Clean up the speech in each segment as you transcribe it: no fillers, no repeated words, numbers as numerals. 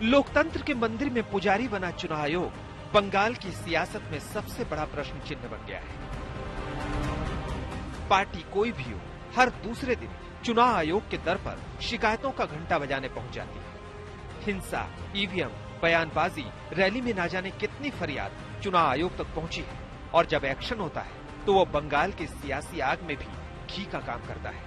लोकतंत्र के मंदिर में पुजारी बना चुनाव आयोग बंगाल की सियासत में सबसे बड़ा प्रश्न चिन्ह बन गया है। पार्टी कोई भी हो, हर दूसरे दिन चुनाव आयोग के दर पर शिकायतों का घंटा बजाने पहुंच जाती है। हिंसा, ईवीएम, बयानबाजी, रैली में ना जाने कितनी फरियाद चुनाव आयोग तक पहुंची है और जब एक्शन होता है तो वो बंगाल के सियासी आग में भी घी का काम करता है।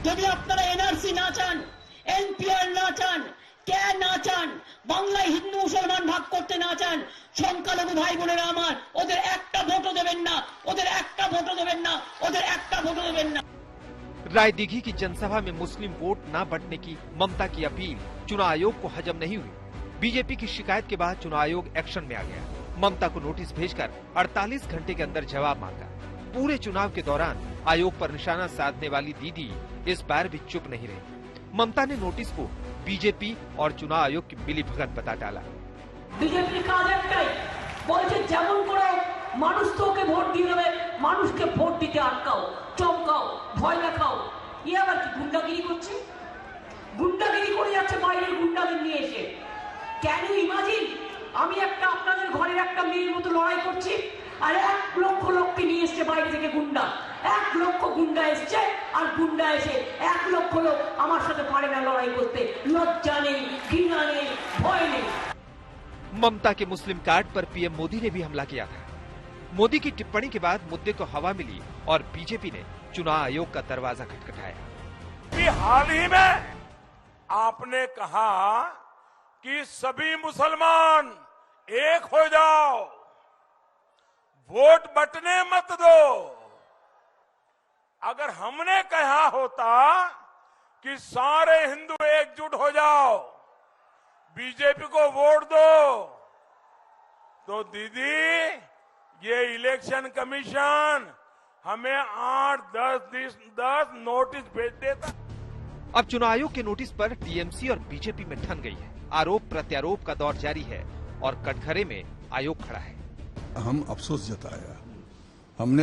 यदि अपना एनआरसी ना चान, एनपीआर ना चान, क्या ना चान, বাংলায় হিন্দু মুসলমান ভাগ করতে না চান, সংখ্যালঘু ভাই বোনেরা আমার, ওদের একটা ভোটও দেবেন না, ওদের একটা ভোটও দেবেন না, ওদের একটা ভোটও দেবেন না। रायदिघी की जनसभा में मुस्लिम वोट न बंटने की ममता की अपील चुनाव आयोग को हजम नहीं हुई। बीजेपी की शिकायत के बाद चुनाव आयोग एक्शन में आ गया। ममता को नोटिस भेजकर 48 घंटे के अंदर जवाब मांगा। पूरे चुनाव के दौरान आयोग पर निशाना साधने वाली दीदी इस बार भी चुप नहीं रही। ममता ने नोटिस को बीजेपी और चुनाव आयोग की मिलीभगत बता डाला। बीजेपी কাজ একটাই, বলছে যেমন করে মানুষ তোকে ভোট দিয়ে দেবে, মানুষকে ভোট দিতে আটকাও, চমকাও, ভয় দেখাও। এই আবার কি গুন্ডাগিরি করছে? গুন্ডাগিরি করে যাচ্ছে বাইরের গুন্ডাদের নিয়ে এসে। ক্যান ইউ ইমাজিন আমি একটা আপনাদের ঘরের একটা মেয়ের মতো লড়াই করছি আর 1 লক্ষ লোককে নিয়ে এসছে বাইরে থেকে গুন্ডা। 1 লক্ষ গুন্ডা এসছে আর গুন্ডা এসে 1 লক্ষ লোক আমার সাথে পারে না লড়াই করতে। লজ্জা নেই, ঘৃণা নেই, ভয় নেই। ममता के मुस्लिम कार्ड पर पीएम मोदी ने भी हमला किया था। मोदी की टिप्पणी के बाद मुद्दे को हवा मिली और बीजेपी ने चुनाव आयोग का दरवाजा खटखटाया। हाल ही में आपने कहा कि सभी मुसलमान एक हो जाओ, वोट बंटने मत दो। अगर हमने कहा होता कि सारे हिंदू एकजुट हो जाओ, बीजेपी को वोट दो, तो दीदी ये इलेक्शन कमीशन हमें 8-10 नोटिस भेज देता। अब चुनाव आयोग के नोटिस पर टीएमसी और बीजेपी में ठन गई है। आरोप प्रत्यारोप का दौर जारी है और कटघरे में आयोग खड़ा है। हमने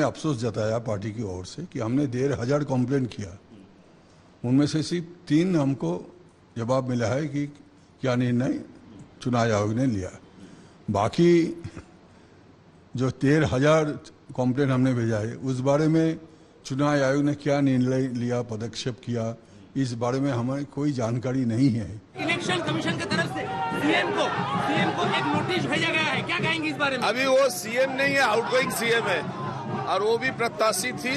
अफसोस जताया पार्टी की ओर से कि हमने 1,500 कंप्लेन किया, उनमें से सिर्फ 3 हमको जवाब मिला है कि क्या निर्णय चुनाव आयोग ने लिया। बाकी जो 13,000 कंप्लेन हमने भेजा है उस बारे में चुनाव आयोग ने क्या निर्णय लिया, पदक्षेप किया, इस बारे में हमें कोई जानकारी नहीं है। इलेक्शन कमीशन की तरफ से सीएम को एक नोटिस भेजा गया है, क्या कहेंगे इस बारे में? अभी वो सीएम नहीं है, आउटगोइंग सीएम है और वो भी प्रत्याशी थी,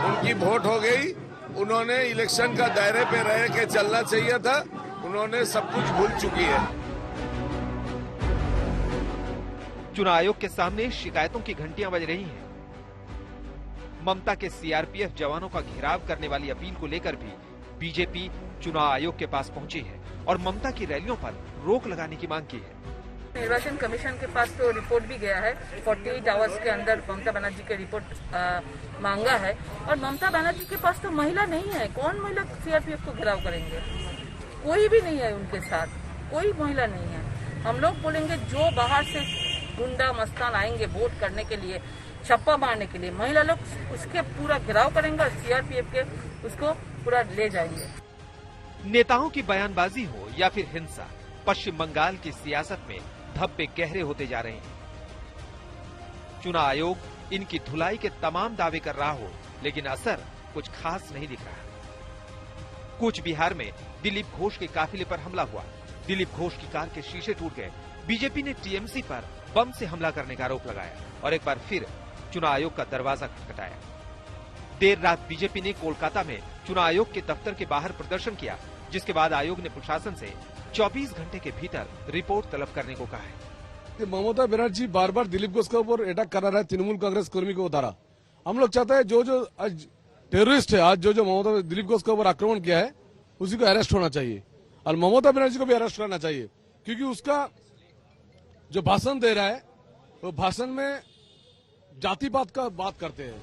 उनकी वोट हो गई। उन्होंने इलेक्शन का दायरे पे रह के चलना चाहिए था, उन्होंने सब कुछ भूल चुकी है। चुनाव आयोग के सामने शिकायतों की घंटियां बज रही हैं। ममता के सीआरपीएफ जवानों का घेराव करने वाली अपील को लेकर भी बीजेपी चुनाव आयोग के पास पहुंची है और ममता की रैलियों पर रोक लगाने की मांग की है। निर्वाचन कमीशन के पास तो रिपोर्ट भी गया है, 48 आवर्स के अंदर ममता बनर्जी की रिपोर्ट मांगा है और ममता बनर्जी के पास तो महिला नहीं है। कौन महिला सीआरपीएफ को घेराव करेंगे? कोई भी नहीं है उनके साथ, कोई महिला नहीं है। हम लोग बोलेंगे जो बाहर से गुंडा मस्तान आएंगे वोट करने के लिए, छप्पा मारने के लिए, महिला लोग उसके पूरा घेराव करेंगे और सीआरपीएफ के उसको पूरा ले जाएंगे। नेताओं की बयानबाजी हो या फिर हिंसा, पश्चिम बंगाल की सियासत में धब्बे गहरे होते जा रहे हैं। चुनाव आयोग इनकी धुलाई के तमाम दावे कर रहा हो, लेकिन असर कुछ खास नहीं दिख रहा। कूच बिहार में दिलीप घोष के काफिले पर हमला हुआ। दिलीप घोष की कार के शीशे टूट गए। बीजेपी ने टीएमसी पर बम से हमला करने का आरोप लगाया और एक बार फिर चुनाव आयोग का दरवाजा खटखटाया। देर रात बीजेपी ने कोलकाता में चुनाव आयोग के दफ्तर के बाहर प्रदर्शन किया, जिसके बाद आयोग ने प्रशासन से 24 घंटे के भीतर रिपोर्ट तलब करने को कहा है। ममता बनर्जी बार बार दिलीप घोष के ऊपर अटैक कर रहा है, तृणमूल कांग्रेस कर्मी को उतारा। हम लोग चाहते हैं जो आज टेररिस्ट है, आज जो ममता दिलीप घोष के ऊपर आक्रमण किया है उसी को अरेस्ट होना चाहिए और ममता बनर्जी को भी अरेस्ट करना चाहिए, क्योंकि उसका जो भाषण दे रहा है वो भाषण में जाति पात का बात करते हैं।